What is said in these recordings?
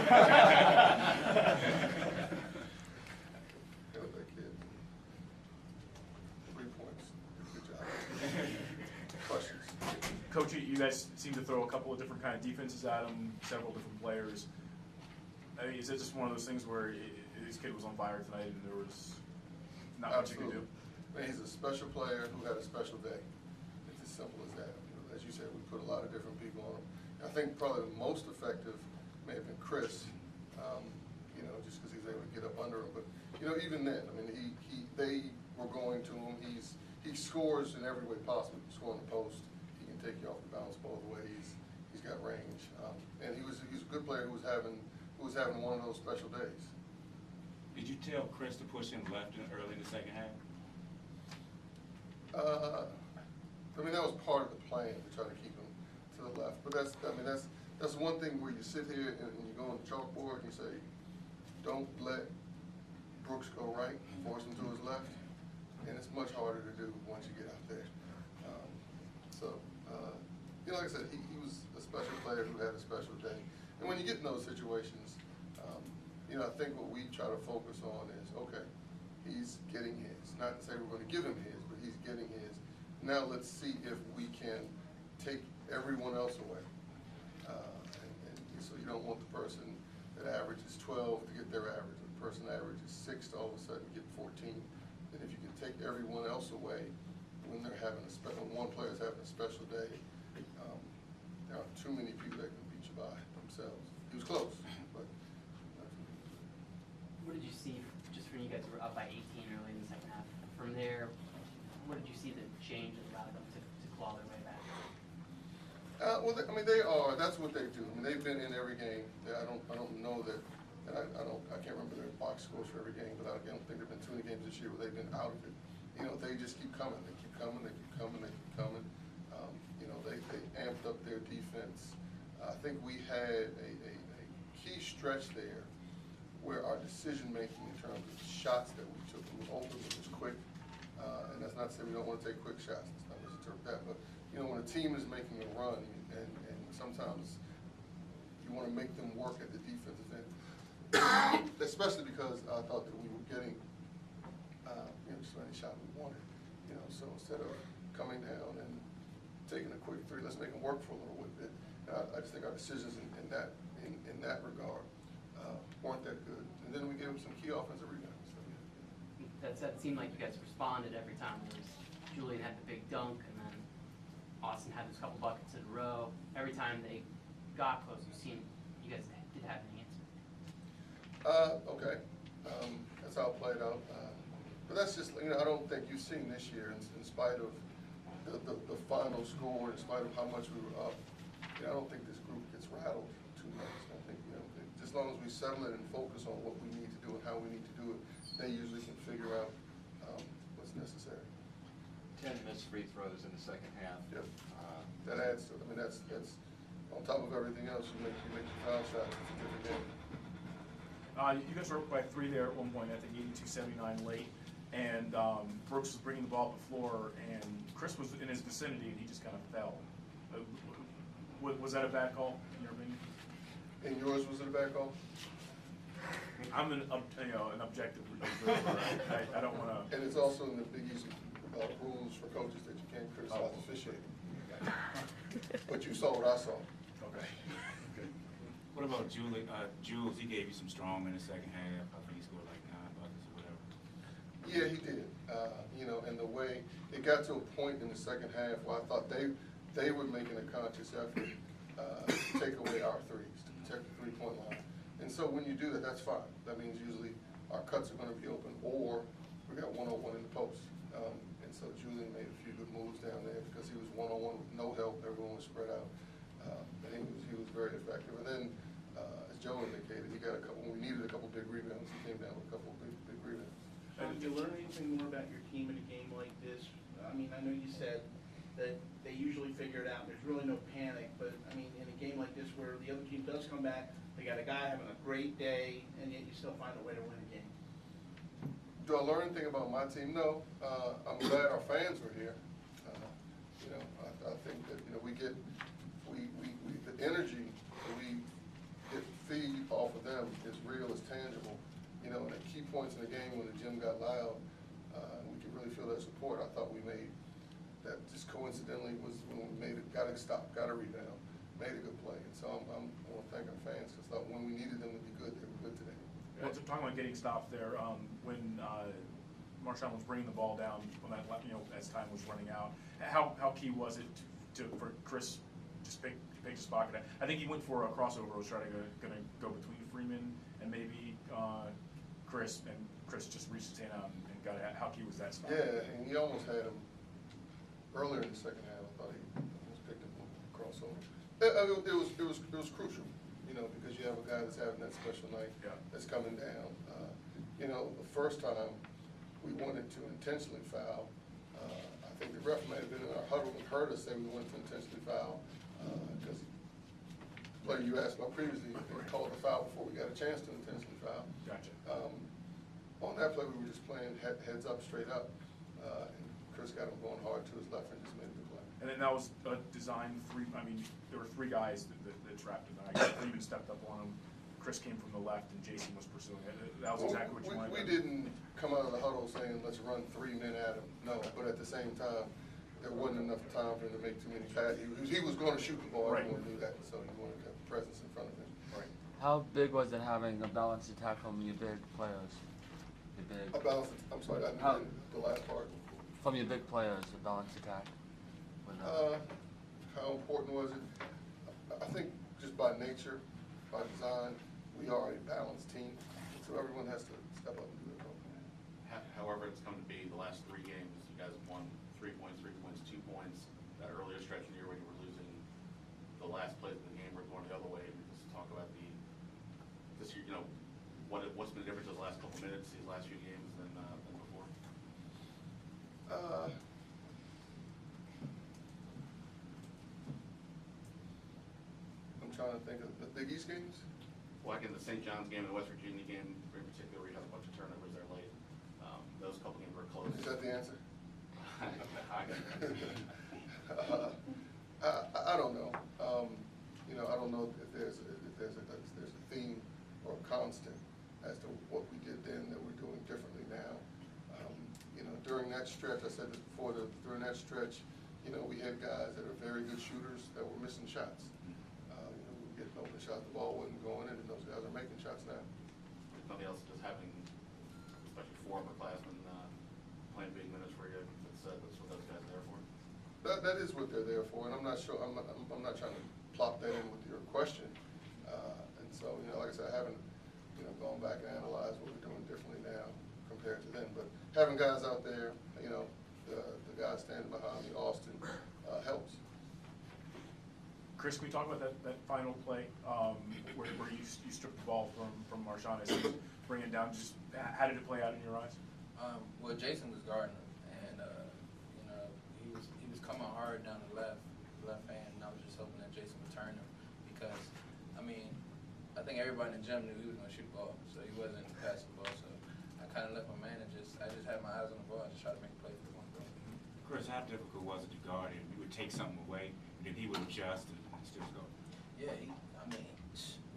that kid. 3 points. Good job. Questions? Coach, you guys seem to throw a couple of different kind of defenses at him, several different players. I mean, is it just one of those things where this kid was on fire tonight and there was not much you could do? I mean, he's a special player who had a special day. It's as simple as that. You know, as you said, we put a lot of different people on him. I think probably the most effective may have been Chris, you know, just because he's able to get up under him. But, you know, even then, I mean, they were going to him. He scores in every way possible. He can score on the post. He can take you off the bounce both ways. He's got range. And he's a good player who was having one of those special days. Did you tell Chris to push him left early in the second half? I mean, that was part of the plan to try to keep him to the left. But that's one thing where you sit here and you go on the chalkboard and you say, don't let Brooks go right, force him to his left. And it's much harder to do once you get out there. You know, like I said, he was a special player who had a special day. And when you get in those situations, you know, I think what we try to focus on is, okay, he's getting his. Not to say we're going to give him his, but he's getting his. Now let's see if we can take everyone else away. And so you don't want the person that averages 12 to get their average. The person that averages 6 to all of a sudden get 14. And if you can take everyone else away when they're having when one player's having a special day, there aren't too many people that can beat you by themselves. He was close, but. What did you see, just when you guys were up by 18 early in the second half? From there, what did you see that changed that allowed them to claw their way back? Well, I mean, they are. That's what they do. I mean, they've been in every game. I don't know that, and I can't remember their box scores for every game, but I don't think there've been too many games this year where they've been out of it. You know, they just keep coming. They keep coming. They keep coming. They keep coming. You know, they amped up their defense. I think we had a key stretch there where our decision making in terms of the shots that we took, it was open, it was quick, and that's not to say we don't want to take quick shots. Let's not misinterpret that, but you know, when a team is making a run, and sometimes you want to make them work at the defensive end, especially because I thought that we were getting, you know, just any shot we wanted. You know, so instead of coming down and taking a quick three, let's make them work for a little bit. I just think our decisions in that regard weren't that good. And then we gave them some key offensive rebounds. So, yeah. That seemed like you guys responded every time. Julian had the big dunk, and then Austin had those couple buckets in a row. Every time they got close, you guys did have an answer. Okay. That's how it played out. But that's just, you know, I don't think you've seen this year, in spite of the final score, in spite of how much we were up, you know, I don't think this group gets rattled too much. I think, you know, as long as we settle it and focus on what we need to do and how we need to do it, they usually can figure out what's necessary. 10 missed free throws in the second half. Yep. That adds to it. I mean, that's on top of everything else. You make your foul shots. It's a different game. You guys were up by 3 there at one point, I think 82-79 late, and Brooks was bringing the ball up the floor, and Chris was in his vicinity, and he just kind of fell. Was that a bad call, in your opinion? And yours, was it a bad call? I'm an objective observer. I don't want to. And it's also in the Big East rules for coaches that you can't criticize officiating. But you saw what I saw. Okay. What about Jules? He gave you some strong in the second half. I think he scored like 9 buckets or whatever. Yeah, he did. You know, and the way it got to a point in the second half where I thought they were making a conscious effort to take away our threes, to protect the three-point line. And so when you do that, that's fine. That means usually our cuts are going to be open, or we got one-on-one in the post. And so Julian made a few good moves down there because he was one-on-one with no help. Everyone was spread out. And he was very effective. And then, as Joe indicated, he got a couple. When we needed a couple big rebounds, he came down with a couple big rebounds. Did you learn anything more about your team in a game like this? I mean, I know you said that they usually figure it out. There's really no panic, but I mean, in a game like this where the other team does come back, they got a guy having a great day, and yet you still find a way to win a game. Do I learn anything about my team? No. I'm glad our fans were here. You know, I think that, you know, we get the energy that we get feed off of them is real, is tangible. You know, and at key points in the game when the gym got loud, we could really feel their support. I thought we made that just coincidentally was when we made it, got a stop, got a rebound, made a good play. And so I want to thank our fans because I thought when we needed them to be good, they were good today. Well, talking about getting stops there, when Marshawn was bringing the ball down, when that, as time was running out, how key was it for Chris to pick a spot? I think he went for a crossover, was trying to go between Freeman and maybe Chris, and Chris just reached his hand out and got it. How key was that spot? Yeah, and he almost had him earlier in the second half. I thought he almost picked him on the crossover. It was crucial, because you have a guy that's having that special night, that's coming down. The first time we wanted to intentionally foul, I think the ref might have been in our huddle and heard us say we wanted to intentionally foul, because the player you asked about previously, they called the foul before we got a chance to intentionally foul. Gotcha. On that play, we were just playing heads up, straight up, and Chris got him going hard to his left and just made a good play. And then that was a design three. I mean, there were three guys that trapped him. Freeman stepped up on him. Chris came from the left, and Jason was pursuing it. That was exactly what you wanted. We didn't come out of the huddle saying, let's run 3 men at him. No, but at the same time, there wasn't enough time for him to make too many passes. He was going to shoot the ball. Right. He wanted to do that, so he wanted to have presence in front of him. Right. How big was it having a balanced attack from your big players? I'm sorry, I didn't the last part. From your big players, a balanced attack? How important was it? I think just by nature, by design, we are a balanced team, so everyone has to step up and do their role. However, it's come to be the last 3 games, you guys have won 3 points, 2 points. That earlier stretch of the year when you were losing the last plays of the game, we're going the other way. Just talk about this year, what's been the difference those last couple minutes, these last few games than before? I'm trying to think of the Big East games. Like in the St. John's game and the West Virginia game in particular, we had a bunch of turnovers there late. Those couple games were close. Is that the answer? I I don't know. I don't know if there's a theme or a constant as to what we did then that we're doing differently now. During that stretch, I said this before, during that stretch, we had guys that are very good shooters that were missing shots. We were getting open shots, the ball wasn't going in, and those guys are making shots now. If nothing else, just having, especially 4 upperclassmen playing big minutes for you, that's what those guys are there for. That is what they're there for, and I'm not sure. I'm not trying to plop that in with your question. And so, like I said, I haven't, gone back and analyzed what we're doing differently now compared to then. But having guys out there, the guys standing behind me, Austin, helps. Chris, can we talk about that final play where you stripped the ball from Marshawn as he was bringing it down? Just how did it play out in your eyes? Well, Jason was guarding him, and he was coming hard down the left hand, and I was just hoping that Jason would turn him because, I think everybody in the gym knew he was going to shoot the ball, so he wasn't passing the ball. So I kind of left my man and I just had my eyes on the ball and just tried to make a play for one goal. Chris, how difficult was it to guard him? You would take something away, and then he would adjust and still go. Yeah, he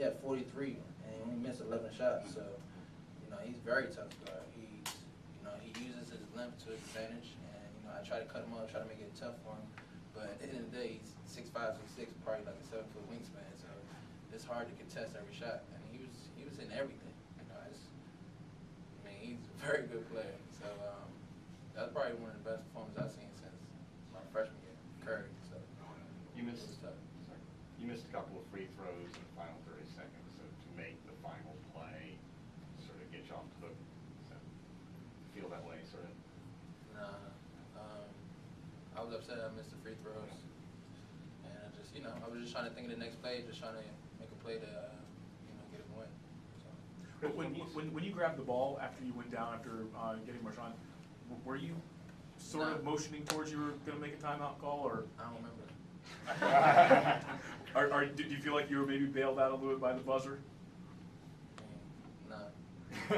had 43 and he only missed 11 shots, so he's very tough to guard. He uses his length to his advantage, and I try to cut him off, try to make it tough for him. But at the end of the day, he's 6'5", 6'6", probably like a 7-foot wingspan, so it's hard to contest every shot. And he was in everything. He's a very good player. So that's probably one of the best performances I've seen since my freshman year, Curry. So You it missed was tough. a couple of free throws in the final 30 seconds, so to make the final play, sort of get you off the hook. So feel that way, sort of. I was upset I missed the free throws, and I was just trying to think of the next play, just trying to make a play to get a win. So. When you grabbed the ball after you went down after getting Marshawn, were you sort of motioning towards you were going to make a timeout call, or? I don't remember. Did you feel like you were maybe bailed out a little bit by the buzzer? No. We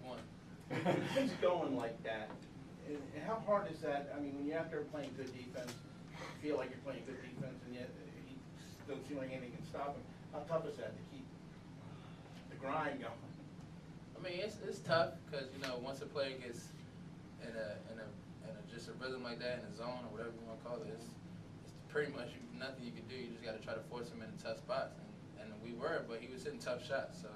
won. Things going like that, and how hard is that? When you're out there playing good defense, you feel like you're playing good defense, and yet you don't seem like anything can stop him. How tough is that to keep the grind going? I mean, it's tough because you know once a player gets in a just a rhythm like that in a zone or whatever you want to call it, it's pretty much nothing you can do. You just got to try to force him into tough spots, and we were, but he was hitting tough shots. So,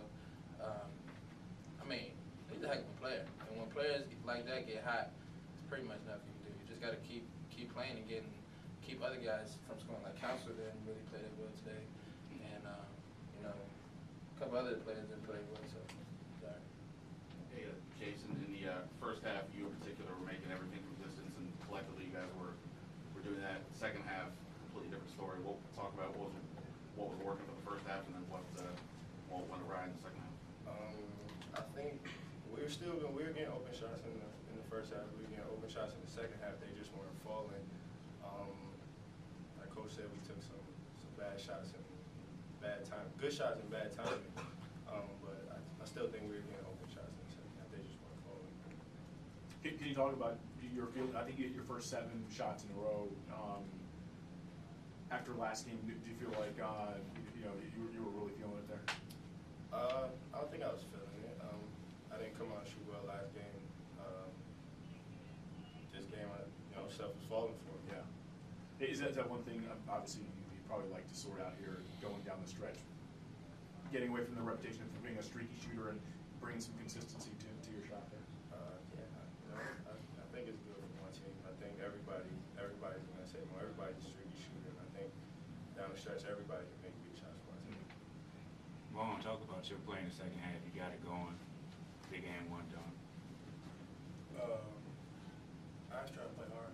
I mean, he's a heck of a player, and when players like that get hot, it's pretty much nothing you can do. You just got to keep playing and keep other guys from scoring. Like Council didn't really play that well today, and you know, a couple other players didn't play well. So, sorry. Hey, Jason, in the first half, you in particular were making everything from distance, and collectively you guys were doing that. Second half, completely different story. We'll talk about what was working for the first half, and then what went awry in the second half. I think we were getting open shots in the first half. We were getting open shots in the second half. They just weren't falling. Like Coach said, we took some bad shots and bad time, good shots and bad timing. But I still think we were getting open shots in the second half. They just weren't falling. Can you talk about your feeling? I think you hit your first 7 shots in a row. After last game, do you feel like you were really feeling it there? I don't think I was feeling it. I didn't come out and shoot well last game. This game, stuff was falling for me. Yeah. Is that one thing? Obviously, you probably like to sort out here going down the stretch, getting away from the reputation of being a streaky shooter and bringing some consistency to your shot there. I think it's good for my team. I think everybody's in that same mode. Everybody's a streaky shooter. And I think down the stretch, everybody can make big shots for our team. Vaughn, talk about your play in the second half. You got it going. Big and one done. I was trying to play hard.